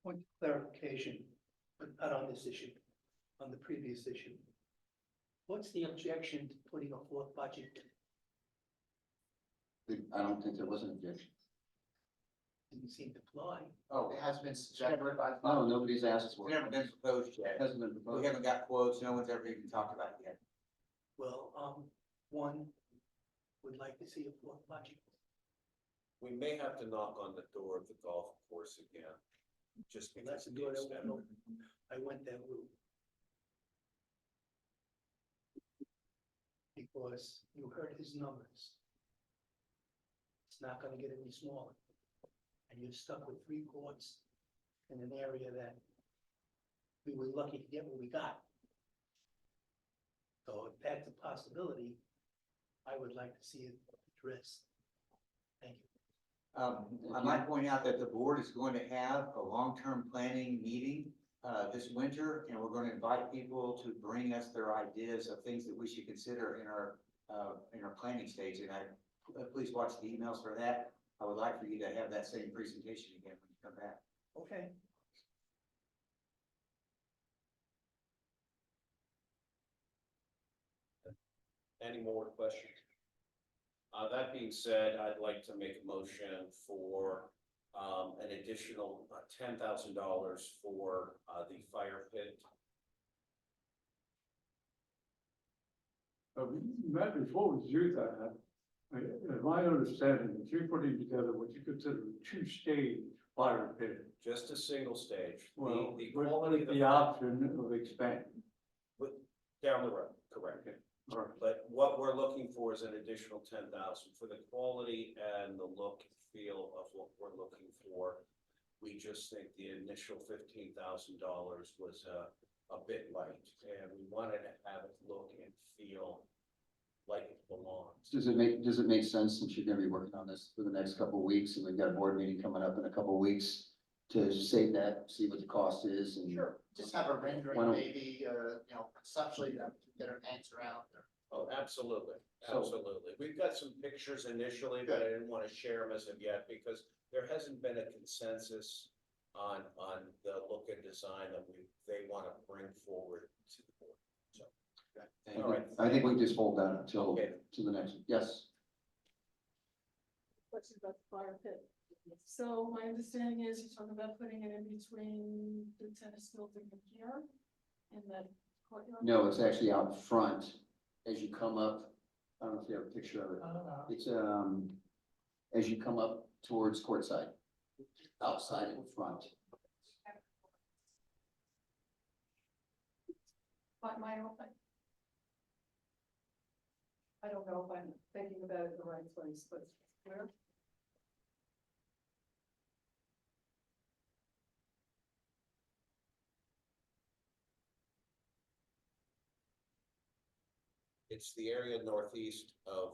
Point of clarification, but not on this issue, on the previous issue. What's the objection to putting a fourth budget? I don't think there was an objection. Didn't seem to fly. Oh, it has been suggested. No, nobody's asked for It's it. never been proposed It yet. hasn't been We proposed. haven't got quotes. No one's ever even talked about it yet. Well, one would like to see a fourth budget. We may have to knock on the door of the golf course again, just And because that's a of the door that extent. I went that route. Because you heard his numbers. It's not gonna get any smaller. And you're stuck with 3 courts in an area that we were lucky to get what we got. So if that's a possibility, I would like to see it addressed. Thank you. I might point out that the board is going to have a long-term planning meeting this winter, and we're going to invite people to bring us their ideas of things that we should consider in our planning stage. And please watch the emails for that. I would like for you to have that same presentation again when you come back. Okay. Any more questions? That being said, I'd like to make a motion for an additional $10,000 for the fire pit Matt, before we do that, my understanding is you're putting together what you consider a two-stage fire pit. Just a single stage. Well, The with quality of the option of expanding. down the road, correct. All right. But what we're looking for is an additional 10,000 for the quality and the look and feel of what we're looking for. We just think the initial $15,000 was a bit light, and we wanted to have it look and feel like it belongs. Does it make sense, since you're gonna be working on this for the next couple of weeks, and we've got a board meeting coming up in a couple of weeks, to save that, see what the cost is, and. Sure, just have a rendering, Why don't- maybe, conceptually, that we can get our hands around. Oh, absolutely, So- absolutely. We've got some pictures initially, but I didn't want to share them as of yet because there hasn't been a consensus on the look and design that they want to bring forward to the board. So, Thank all you. right. I think we just hold that until, Okay. to the next, yes. Question about the fire pit. So my understanding is you're talking about putting it in between the tennis building and here, in that courtyard? No, it's actually out front as you come up. I don't know if you have a picture of it. It's, as you come up towards courtside, outside in front. But I don't know if I'm thinking about it in the right place, but where? It's the area northeast of.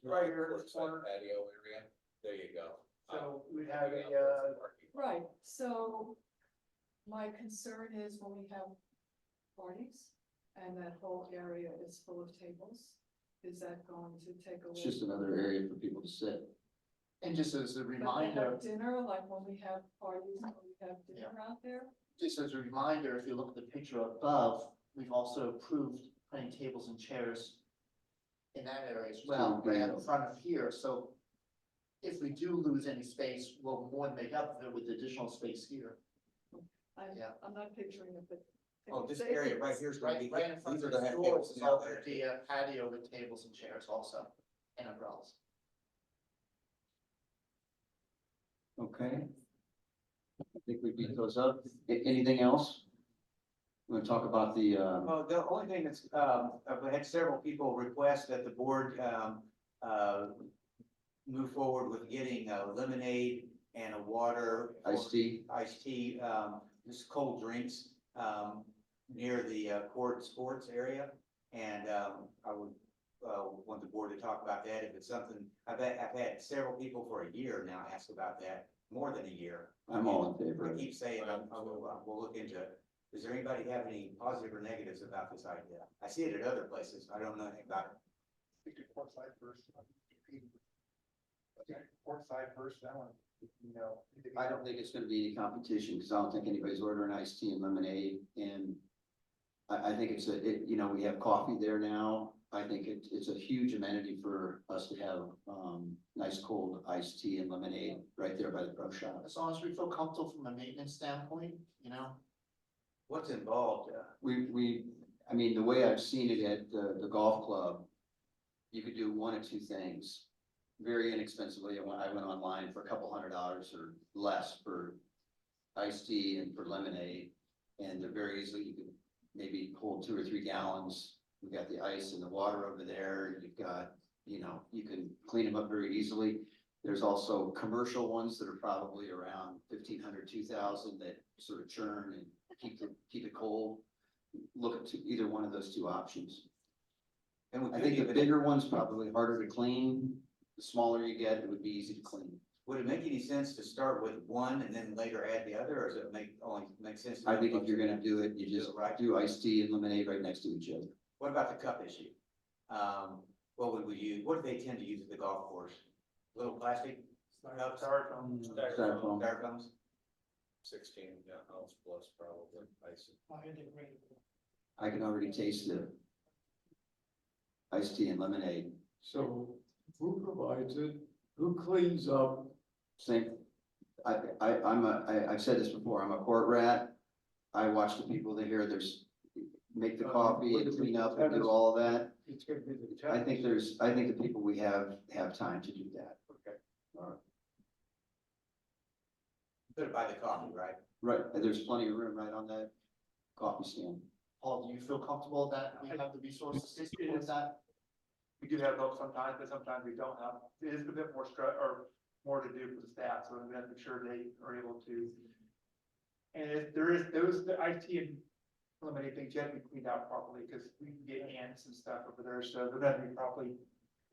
Right here, this Courtside corner. Patio area. There you go. So we'd have a, Right, so my concern is when we have parties and that whole area is full of tables, is that going to take away? It's just another area for people to sit. And just as a But they reminder, have dinner, like when we have parties, when we have dinner out there? just as a reminder, if you look at the picture above, we've also approved putting tables and chairs in that area as well, right out in front of here, so if we do lose any space, we'll more than make up for it with additional space here. Yeah. I'm not picturing it, but. Oh, this area right here is gonna be, Right in front these of are the gonna have doors tables is now. all gonna be a patio with tables and chairs also, and umbrellas. Okay. I think we beat those up. Anything else? We want to talk about the, Oh, the only thing that's, I've had several people request that the board, move forward with getting lemonade and a water. iced tea? Iced tea, just cold drinks, near the court sports area. And, I would, want the board to talk about that if it's something, I've had several people for a year now ask about that, more than a year. I'm all in favor of I it. keep saying, we'll look into it. Does there anybody have any positive or negatives about this idea? I see it at other places. I don't know anything about it. Pick your court side first. Court side first, that one, I don't think it's gonna be any competition, because I don't think anybody's ordering iced tea and lemonade, and I think we have coffee there now. I think it's a huge amenity for us to have, nice cold iced tea and lemonade right there by the pro shop. As long as we feel comfortable from a maintenance standpoint, What's involved? I mean, the way I've seen it at the golf club, you could do one of two things. Very inexpensively, I went online for a couple $100 or less for iced tea and for lemonade. And they're very easily, you could maybe hold 2 or 3 gallons. We've got the ice and the water over there. You've got, you can clean them up very easily. There's also commercial ones that are probably around 1,500, 2,000 that sort of churn and keep it cold. Look at either one of those two options. And we I could think the even, bigger one's probably harder to clean. The smaller you get, it would be easy to clean. would it make any sense to start with one and then later add the other, or does it only make sense? to I do think if both? you're gonna do it, you just Right. do iced tea and lemonade right next to each other. What about the cup issue? What would we use? What do they tend to use at the golf course? Little plastic cups? Styrofoam. Styrofoams? 16 ounce plus probably ice. I can already taste the iced tea and lemonade. So who provides it? Who cleans up? Same, I've said this before, I'm a court rat. I watch the people that make the coffee and clean up and do all of that. It's gonna be the. I think the people we have time to do that. Okay. Put it by the coffee, right? Right, and there's plenty of room right on that coffee stand. Paul, do you feel comfortable that we have the resources to support that? We do have help sometimes, but sometimes we don't have, it is a bit more or more to do for the staff, so we have to make sure they are able to. And if there is, the IT and eliminate things yet to be cleaned out properly, because we can get ants and stuff over there, so they're gonna be properly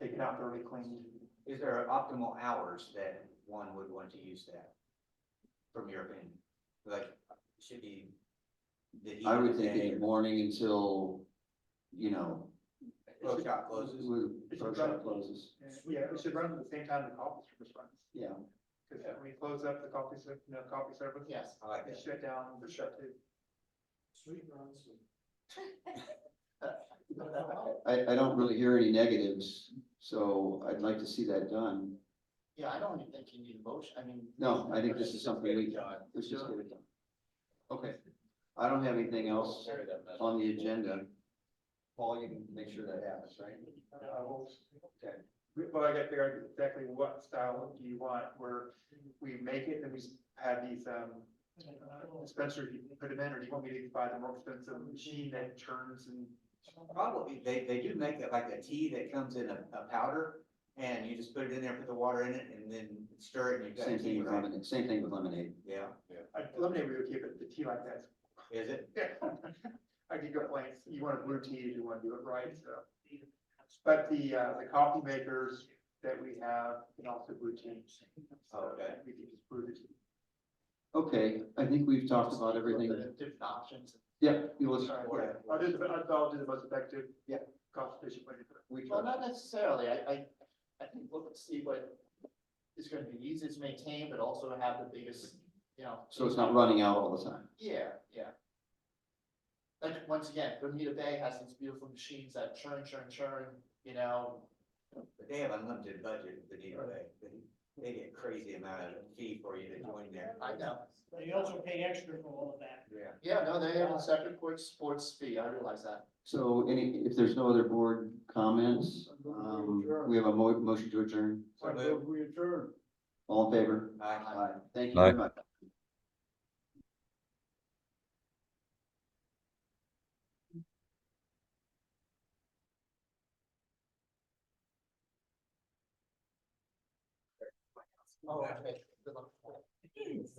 taken out, thoroughly cleaned. Is there optimal hours that one would want to use that? From your opinion, like, should be. the heat I of would the think day in the or- morning until, you know, Pro shop closes. pro shop closes. Yeah, it should run at the same time the coffee service runs, Yeah, because when we close up the coffee, coffee service. Yes. I like They that. shut down, the shut too. Sweet runs. I don't really hear any negatives, so I'd like to see that done. Yeah, I don't even think you need a motion, I mean. No, I think this is something let's just get it done. Okay, I don't have anything else on the agenda. Paul, you can make sure that happens, right? Okay. Well, I got to figure out exactly what style do you want, where we make it, and we have these, dispensers, you can put them in, or do you want me to buy the more expensive machine that turns and? Probably, they do make it like a tea that comes in a powder, and you just put it in there, put the water in it, and then stir it, and you've got Same tea, thing with right? lemonade, same thing with lemonade. Yeah, Lemonade we would keep it, the tea like that. is it? I could go plain, you want a blue tea if you want to do it right, so. But the coffee makers that we have can also brew tea. So Okay. we can just brew the tea. Okay, I think we've talked about everything. Different options. Yeah, you will. Yeah, I'll do the most effective. Yeah. Cost efficient way to do it. We Well, trust. not necessarily, I think look and see what is gonna be easiest to maintain, but also have the biggest, you know. So it's not running out all the time. Yeah, yeah. Like, once again, Bermuda Bay has these beautiful machines that churn, you know. But they have unlimited budget, the DOA. They get crazy amount of fee for you to join there. I know. You also pay extra for all of that. Yeah. Yeah, no, they have a separate sports fee, I realize that. So if there's no other board comments, we have a motion to adjourn. I move we adjourn. All in favor? Aye. Thank you Aye. very much. Oh, okay. Good luck.